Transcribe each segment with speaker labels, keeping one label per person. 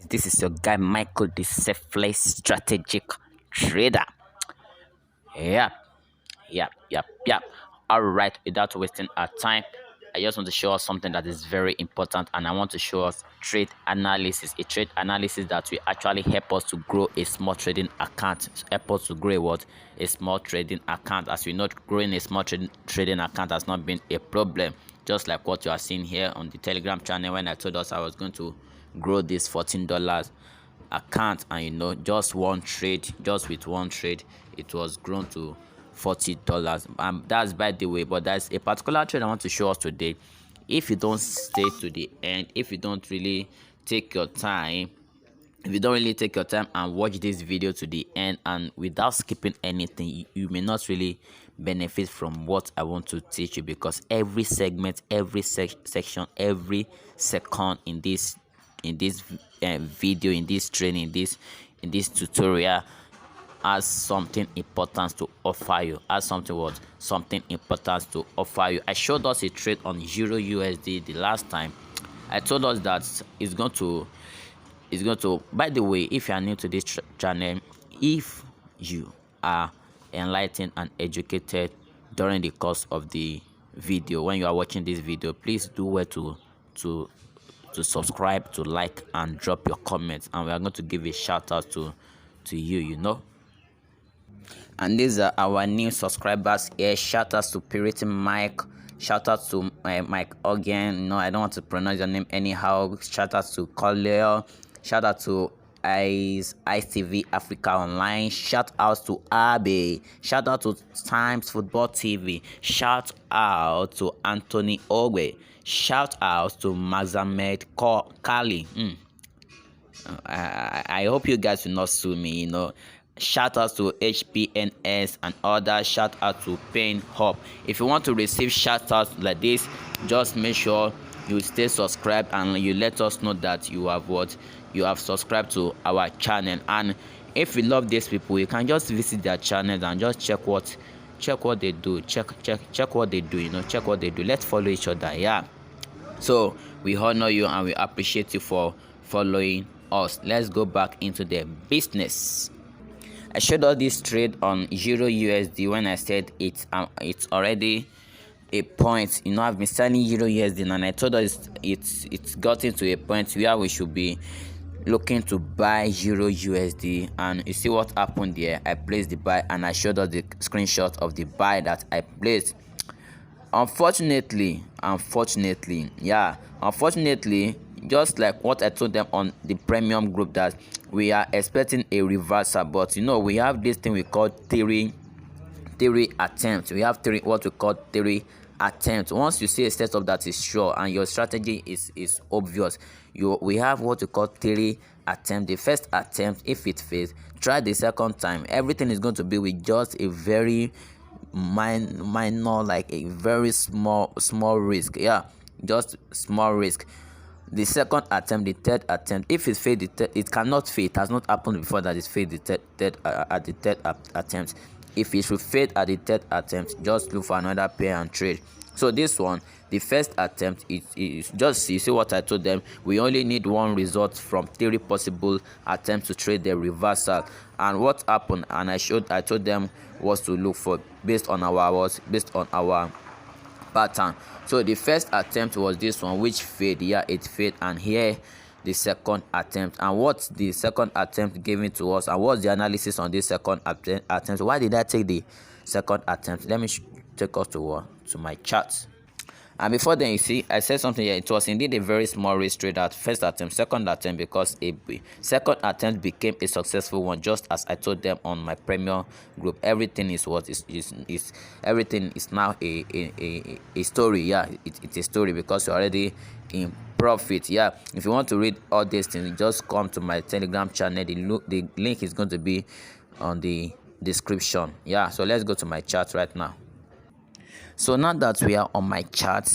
Speaker 1: This is your guy Michael, the selfless strategic trader. Yep, yep. All right, without wasting our time, I just want to show us something that is very important, and I want to show us trade analysis. A trade analysis that will actually help us to grow a small trading account. Help us to grow what? A small trading account. As we know, growing a small trading account has not been a problem. Just like what you are seeing here on the Telegram channel when I told us I was going to grow this $14 account, and just one trade, just with one trade, it was grown to $40. That's by the way, but that's a particular trade I want to show us today. If you don't stay to the end, if you don't really take your time, and watch this video to the end and without skipping anything, you may not really benefit from what I want to teach you, because every segment, every section, every second in this video, in this training, in this tutorial has something important to offer you. Something important to offer you. I showed us a trade on Euro USD the last time. I told us that it's going to, by the way, if you are new to this channel, if you are enlightened and educated during the course of the video, when you are watching this video, please do well to subscribe, to like, and drop your comments, and we are going to give a shout out to you. And these are our new subscribers here. Shout out to Purity Mike, shout out to Mike again. No, I don't want to pronounce your name anyhow. Shout out to Collier, shout out to ITV Africa Online, shout out to Abe, shout out to Times Football TV, shout out to Anthony Ogwe, shout out to Mazamed Kali. I hope you guys will not sue me. Shout out to HPNS and others. Shout out to Pain Hub. If you want to receive shout outs like this, just make sure you stay subscribed and you let us know that you have subscribed to our channel. And if you love these people, you can just visit their channels and just check what they do. Check what they do. Check what they do. Let's follow each other. Yeah. So we honor you and we appreciate you for following us. Let's go back into the business. I showed all this trade on Euro USD when I said it's already a point. I've been selling Euro USD, and I told us it's gotten to a point where we should be looking to buy Euro USD. And you see what happened there. I placed the buy, and I showed us the screenshot of the buy that I placed. Unfortunately, just like what I told them on the premium group, that we are expecting a reversal, but we have this thing we call theory attempts. We have what we call theory attempts. Once you see a setup that is sure and your strategy is obvious, we have what we call theory attempt. The first attempt, if it fails, try the second time. Everything is going to be with just a very minor, like a very small risk. Yeah, just small risk. The second attempt, the third attempt, if it failed, it cannot fail. It has not happened before that it failed at the third attempt. If it should fail at the third attempt, just look for another pair and trade. So this one, the first attempt, is just, you see what I told them, we only need one result from 3 possible attempts to trade the reversal. And what happened, and I told them, was to look for based on our pattern. So the first attempt was this one, which failed. Yeah, it failed. And here the second attempt, and what the second attempt giving to us, and what's the analysis on this second attempt. Why did I take the second attempt? Let me take us to my charts. And before then, you see, I said something here. It was indeed a very small risk trade at first attempt, second attempt, because a second attempt became a successful one, just as I told them on my premium group. Everything is everything is now a story. Yeah, it's a story, because you're already in profit. Yeah, if you want to read all these things, just come to my Telegram channel. The link is going to be on the description. Yeah, so let's go to my chart right now. So now that we are on my chart,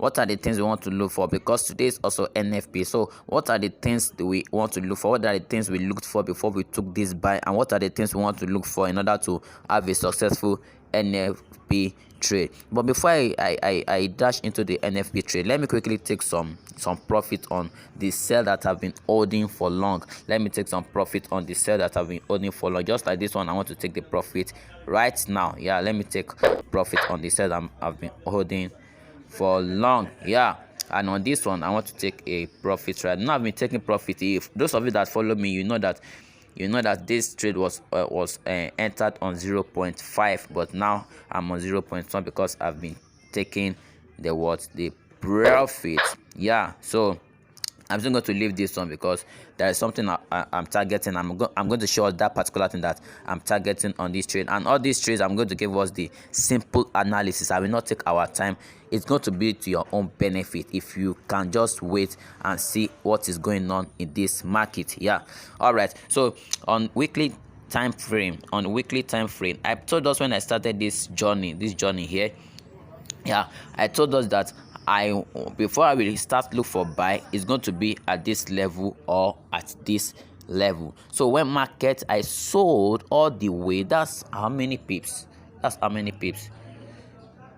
Speaker 1: what are the things we want to look for, because today is also NFP. So what are the things that we want to look for? What are the things we looked for before we took this buy, and what are the things we want to look for in order to have a successful NFP trade? But before I dash into the NFP trade, let me quickly take some profit on the sell that have been holding for long. Let me take some profit on the sell that have been holding for long. Just like this one, I want to take the profit right now. Yeah, let me take profit on the sell that I've been holding for long. Yeah, and on this one I want to take a profit right now. I've been taking profit. If those of you that follow me, you know that this trade was entered on 0.5, but now I'm on 0.1 because I've been taking the profit. Yeah, so I'm just going to leave this one because there is something I'm targeting. I'm going to show us that particular thing that I'm targeting on this trade. And all these trades, I'm going to give us the simple analysis. I will not take our time. It's going to be to your own benefit if you can just wait and see what is going on in this market. Yeah, all right. So on weekly time frame, I told us when I started this journey here. Yeah, I told us that before I will start look for buy, it's going to be at this level or at this level. So when market, I sold all the way. That's how many pips?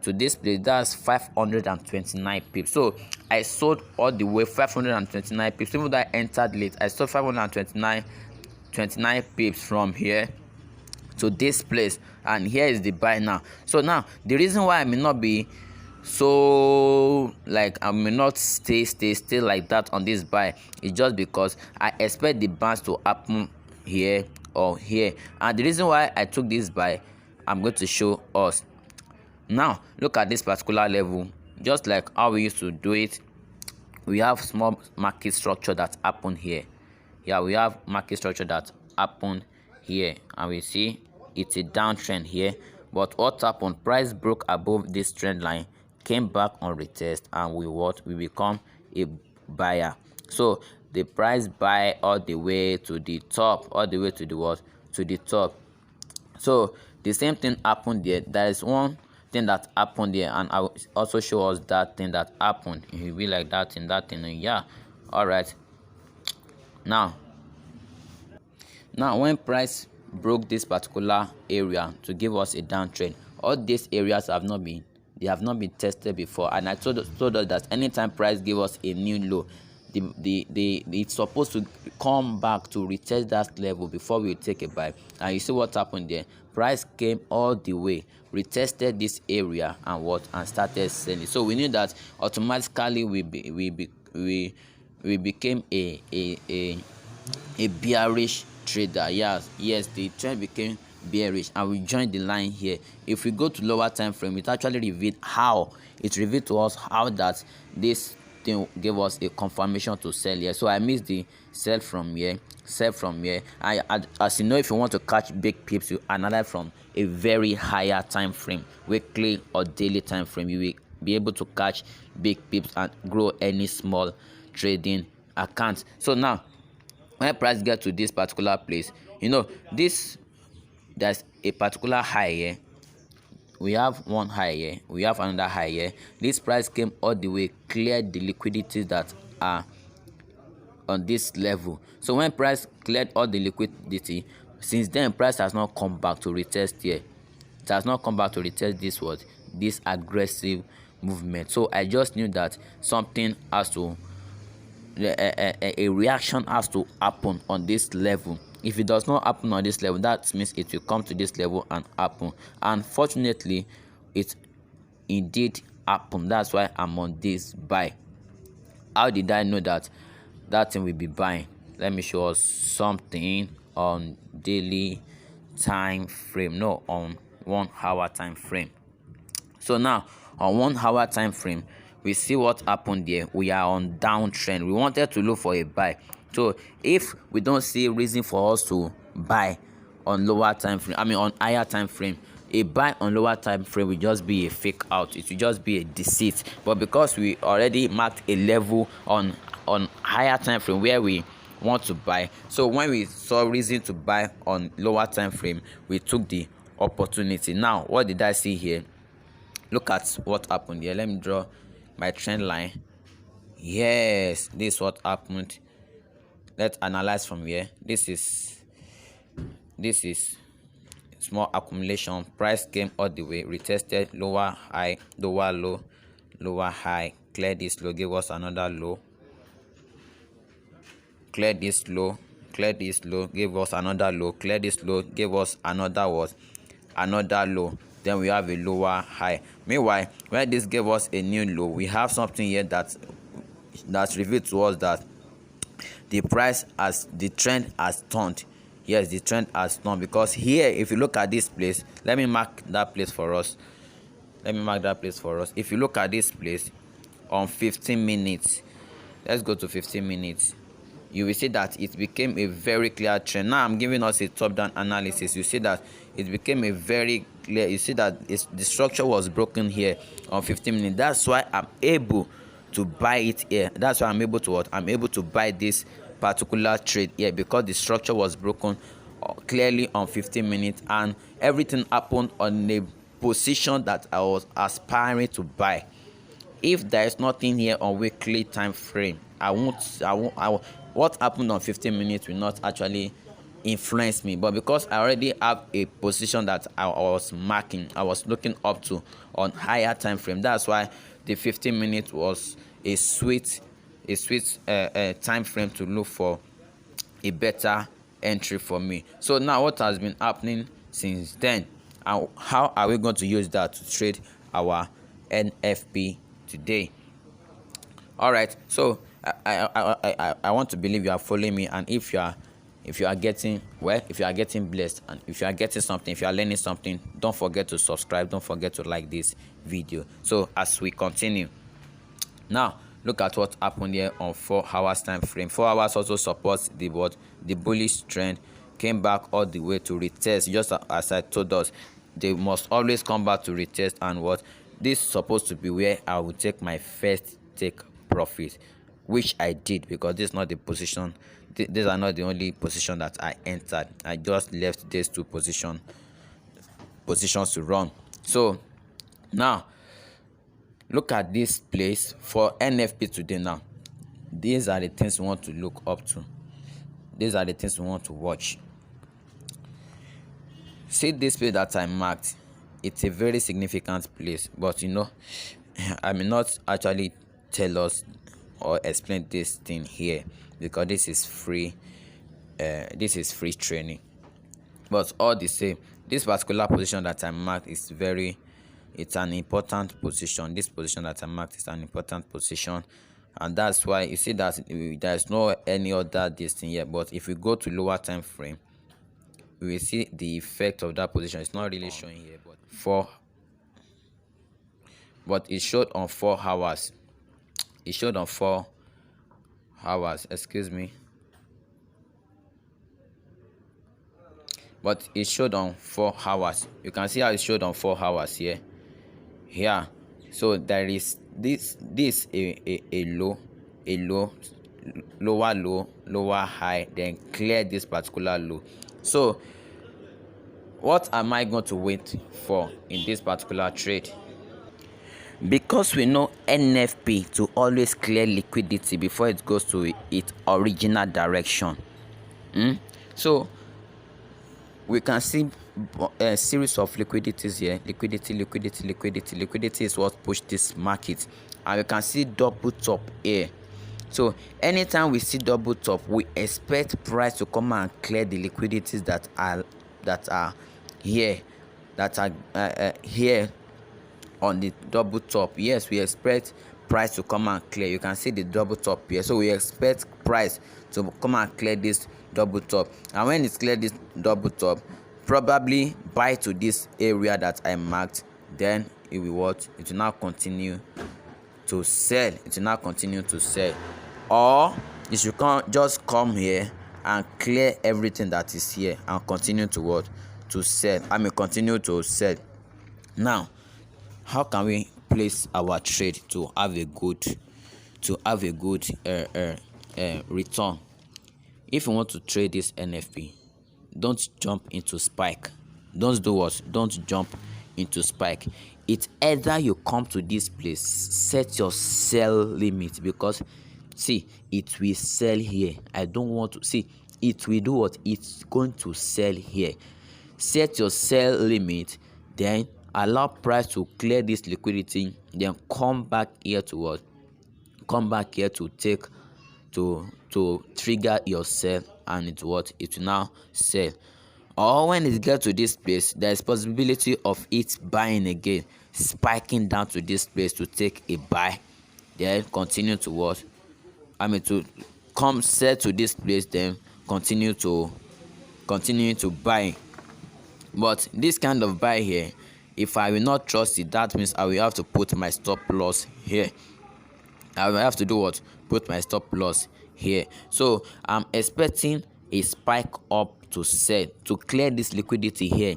Speaker 1: To this place, that's 529 pips. So I sold all the way 529 pips. Even though I entered late, I sold 529 pips from here to this place, and here is the buy now. So now the reason why I may not be so I may not stay like that on this buy is just because I expect the bounce to happen here or here. And the reason why I took this buy, I'm going to show us now. Look at this particular level. Just like how we used to do it, we have small market structure that happened here. Yeah, we have market structure that happened here, and we see it's a downtrend here. But what happened? Price broke above this trend line, came back on retest, and we become a buyer. So the price buy all the way to the top, all the way to the what? To the top. So the same thing happened there. There is one thing that happened there, and I will also show us that thing that happened. It will be like that in that thing. Yeah, all right. Now when price broke this particular area to give us a downtrend, all these areas have not been tested before, and I told us that anytime price give us a new low, it's supposed to come back to retest that level before we take a buy. And you see what happened there. Price came all the way, retested this area, and started selling. So we knew that automatically we became a bearish trader. Yes, the trend became bearish, and we joined the line here. If we go to lower time frame, it actually revealed to us how that this thing gave us a confirmation to sell here. So I missed the sell from here. As you know, if you want to catch big pips, you analyze from a very higher time frame, weekly or daily time frame. You will be able to catch big pips and grow any small trading account. So now when price get to this particular place, there's a particular high here. We have one high here, we have another high here. This price came all the way, cleared the liquidities that are on this level. So when price cleared all the liquidity, since then price has not come back to retest here. It has not come back to retest this aggressive movement. So I just knew that something has to a reaction has to happen on this level. If it does not happen on this level, that means it will come to this level and happen. Unfortunately, it indeed happened. That's why I'm on this buy. How did I know that thing will be buying? Let me show us something on daily time frame. No, on 1 hour time frame. So now on 1 hour time frame, we see what happened there. We are on downtrend. We wanted to look for a buy. So if we don't see reason for us to buy on lower time frame, on higher time frame, a buy on lower time frame will just be a fake out. It will just be a deceit. But because we already marked a level on higher time frame where we want to buy, so when we saw reason to buy on lower time frame, we took the opportunity. Now what did I see here? Look at what happened here. Let me draw my trend line. Yes, this is what happened. Let's analyze from here. This is small accumulation. Price came all the way, retested lower high, lower low, lower high, cleared this low, gave us another low, cleared this low, cleared this low, gave us another low, cleared this low, gave us another what, another low. Then we have a lower high. Meanwhile, when this gave us a new low, we have something here that's revealed to us that the price as the trend has turned. Yes, the trend has turned, because here, if you look at this place, let me mark that place for us. If you look at this place on 15 minutes, let's go to 15 minutes, you will see that it became a very clear trend. Now I'm giving us a top-down analysis. You see that it became a very clear, you see that the structure was broken here on 15 minutes. That's why I'm able to buy it here. That's why I'm able to what? I'm able to buy this particular trade here, because the structure was broken clearly on 15 minutes, and everything happened on a position that I was aspiring to buy. If there is nothing here on weekly time frame, I won't what happened on 15 minutes will not actually influence me. But because I already have a position that I was marking, I was looking up to on higher time frame, that's why the 15 minutes was a sweet time frame to look for a better entry for me. So now what has been happening since then, and how are we going to use that to trade our NFP today? All right, so I want to believe you are following me, and if you are getting blessed, and if you are getting something, if you are learning something, don't forget to subscribe, don't forget to like this video. So as we continue, now look at what happened here on 4 hours time frame. 4 hours also supports the bullish trend, came back all the way to retest. Just as I told us, they must always come back to retest, and what this is supposed to be where I will take my first take profit, which I did, because this is not the position. These are not the only position that I entered. I just left these two positions to run. So now look at this place for NFP today. Now these are the things we want to look up to. These are the things we want to watch. See this place that I marked. It's a very significant place, but I may not actually tell us or explain this thing here, because this is free training. But all the same, this particular position that I marked is it's an important position. This position that I marked is an important position, and that's why you see that there's no any other this thing here. But if we go to lower time frame, we will see the effect of that position. It's not really showing here, but it showed on 4 hours. It showed on 4 hours, excuse me. But it showed on 4 hours. You can see how it showed on 4 hours here. Here. So there is this a low, lower low, lower high, then clear this particular low. So what am I going to wait for in this particular trade? Because we know NFP to always clear liquidity before it goes to its original direction. So we can see a series of liquidities here. Liquidity is what pushed this market, and we can see double top here. So anytime we see double top, we expect price to come and clear the liquidities that are here on the double top. Yes, we expect price to come and clear. You can see the double top here, so we expect price to come and clear this double top, and when it's clear this double top, probably buy to this area that I marked. Then it will now continue to sell. Or you should just come here and clear everything that is here and continue to sell. Continue to sell. Now, how can we place our trade to have a good return? If you want to trade this NFP, don't jump into spike. Don't jump into spike. It's either you come to this place, set your sell limit, because see, it will sell here. I don't want to see it will do what? It's going to sell here. Set your sell limit, then allow price to clear this liquidity, then come back here to what? Come back here to take to trigger your sell, and it what? It will now sell. Or when it gets to this place, there is possibility of it buying again, spiking down to this place to take a buy, then continue to what? To come sell to this place, then continue to buy. But this kind of buy here, if I will not trust it, that means I will have to put my stop loss here. I will have to do what? Put my stop loss here. So I'm expecting a spike up to sell, to clear this liquidity here.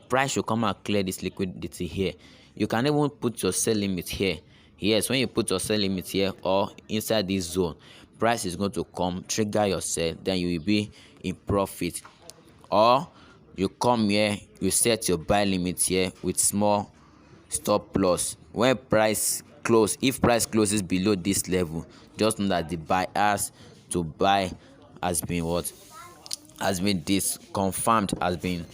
Speaker 1: Price should come and clear this liquidity here. You can even put your sell limit here. Yes, when you put your sell limit here or inside this zone, price is going to come, trigger your sell, then you will be in profit. Or you come here, you set your buy limit here with small stop loss. When price close, if price closes below this level, just know that the buyers to buy has been what? Has been disconfirmed, has been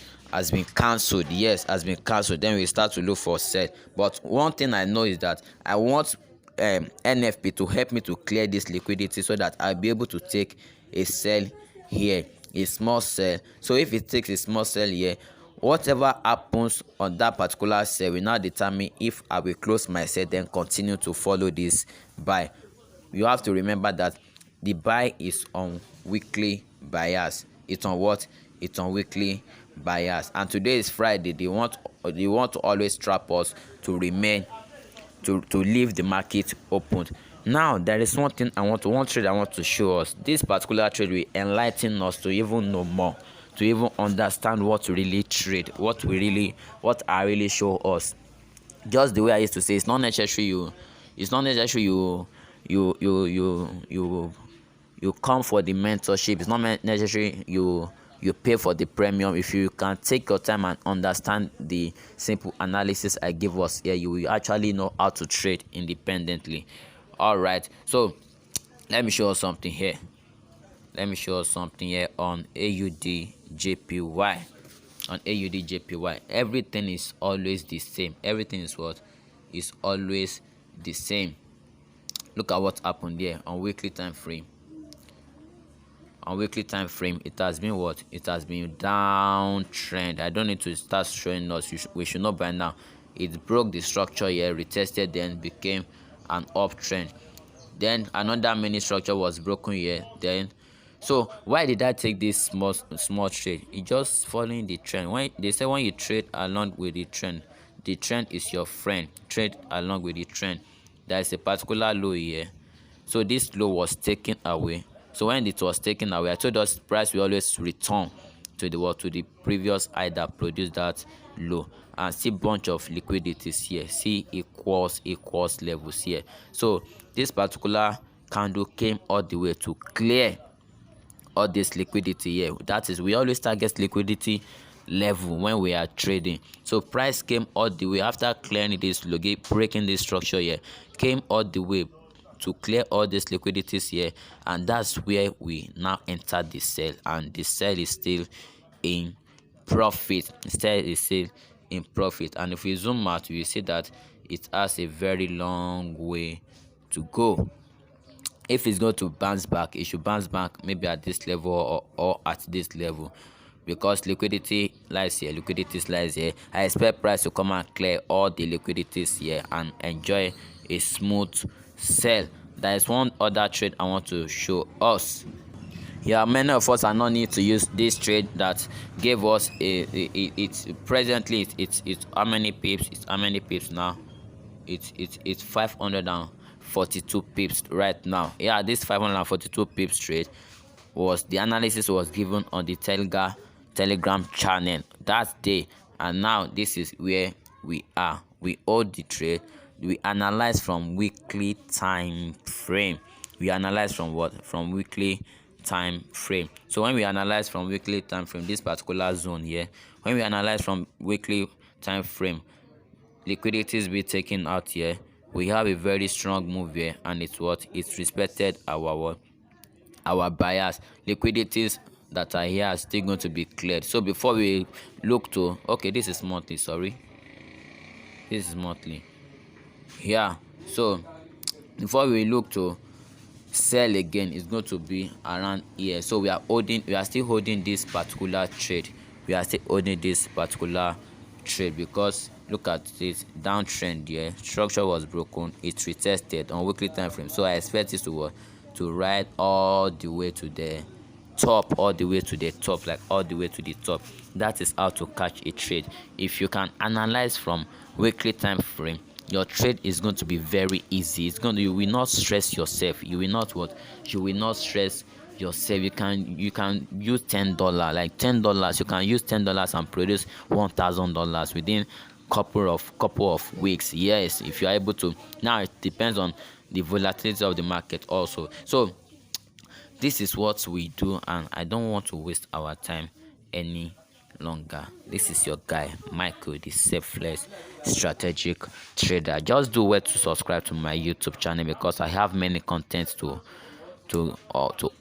Speaker 1: cancelled. Yes, has been cancelled. Then we start to look for sell. But one thing I know is that I want NFP to help me to clear this liquidity so that I'll be able to take a sell here, a small sell. So if it takes a small sell here, whatever happens on that particular sell will now determine if I will close my sell, then continue to follow this buy. You have to remember that the buy is on weekly bias. It's on what? It's on weekly bias. And today is Friday. They want to always trap us to remain to leave the market open. Now there is one trade I want to show us. This particular trade will enlighten us to even know more, to even understand what to really trade, what I really show us. Just the way I used to say, it's not necessary you come for the mentorship. It's not necessary you pay for the premium. If you can take your time and understand the simple analysis I give us here, you will actually know how to trade independently. All right, so let me show you something here. On AUDJPY. On AUDJPY, everything is always the same. Everything is what? Is always the same. Look at what happened there on weekly time frame. On weekly time frame, it has been what? It has been downtrend. I don't need to start showing us. We should know by now. It broke the structure here, retested, then became an uptrend. Then another mini structure was broken here. Then, so why did I take this small trade? It just following the trend. When they say when you trade along with the trend is your friend. Trade along with the trend. There is a particular low here. So this low was taken away. So when it was taken away, I told us price will always return to the previous high that produced that low. And see bunch of liquidities here. See equals levels here. So this particular candle came all the way to clear all this liquidity here. That is, we always target liquidity level when we are trading. So price came all the way after clearing this low, breaking this structure here, came all the way to clear all these liquidities here, and that's where we now enter the sell, and the sell is still in profit. And if we zoom out, we see that it has a very long way to go. If it's going to bounce back, it should bounce back maybe at this level or at this level, because liquidity lies here. I expect price to come and clear all the liquidities here and enjoy a smooth sell. There is one other trade I want to show us. Yeah, many of us are not need to use this trade that gave us it's presently it's how many pips? It's how many pips now? It's 542 pips right now. Yeah, this 542 pips trade was the analysis was given on the Telegram channel that day, and now this is where we are. We hold the trade. We analyze from weekly time frame. We analyze from what? From weekly time frame. So when we analyze from weekly time frame, this particular zone here, when we analyze from weekly time frame, liquidities be taken out here. We have a very strong move here, and it's respected our buyers. Liquidities that are here are still going to be cleared. So before we look to, okay, this is monthly, sorry, this is monthly. Yeah, so before we look to sell again, it's going to be around here. So we are still holding this particular trade. We are still holding this particular trade because look at this downtrend here. Structure was broken, it retested on weekly time frame. So I expect this to ride all the way to the top, all the way to the top, like all the way to the top. That is how to catch a trade. If you can analyze from weekly time frame, your trade is going to be very easy. You will not stress yourself. You will not stress yourself. You can use $10, like $10. You can use $10 and produce $1,000 within couple of weeks. Yes, if you are able to. Now it depends on the volatility of the market also. So this is what we do, and I don't want to waste our time any longer. This is your guy Michael, the selfless strategic trader. Just do well to subscribe to my YouTube channel because I have many contents to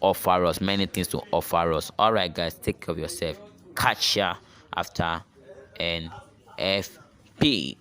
Speaker 1: offer us, many things to offer us. All right guys, take care of yourself. Catch ya after NFP.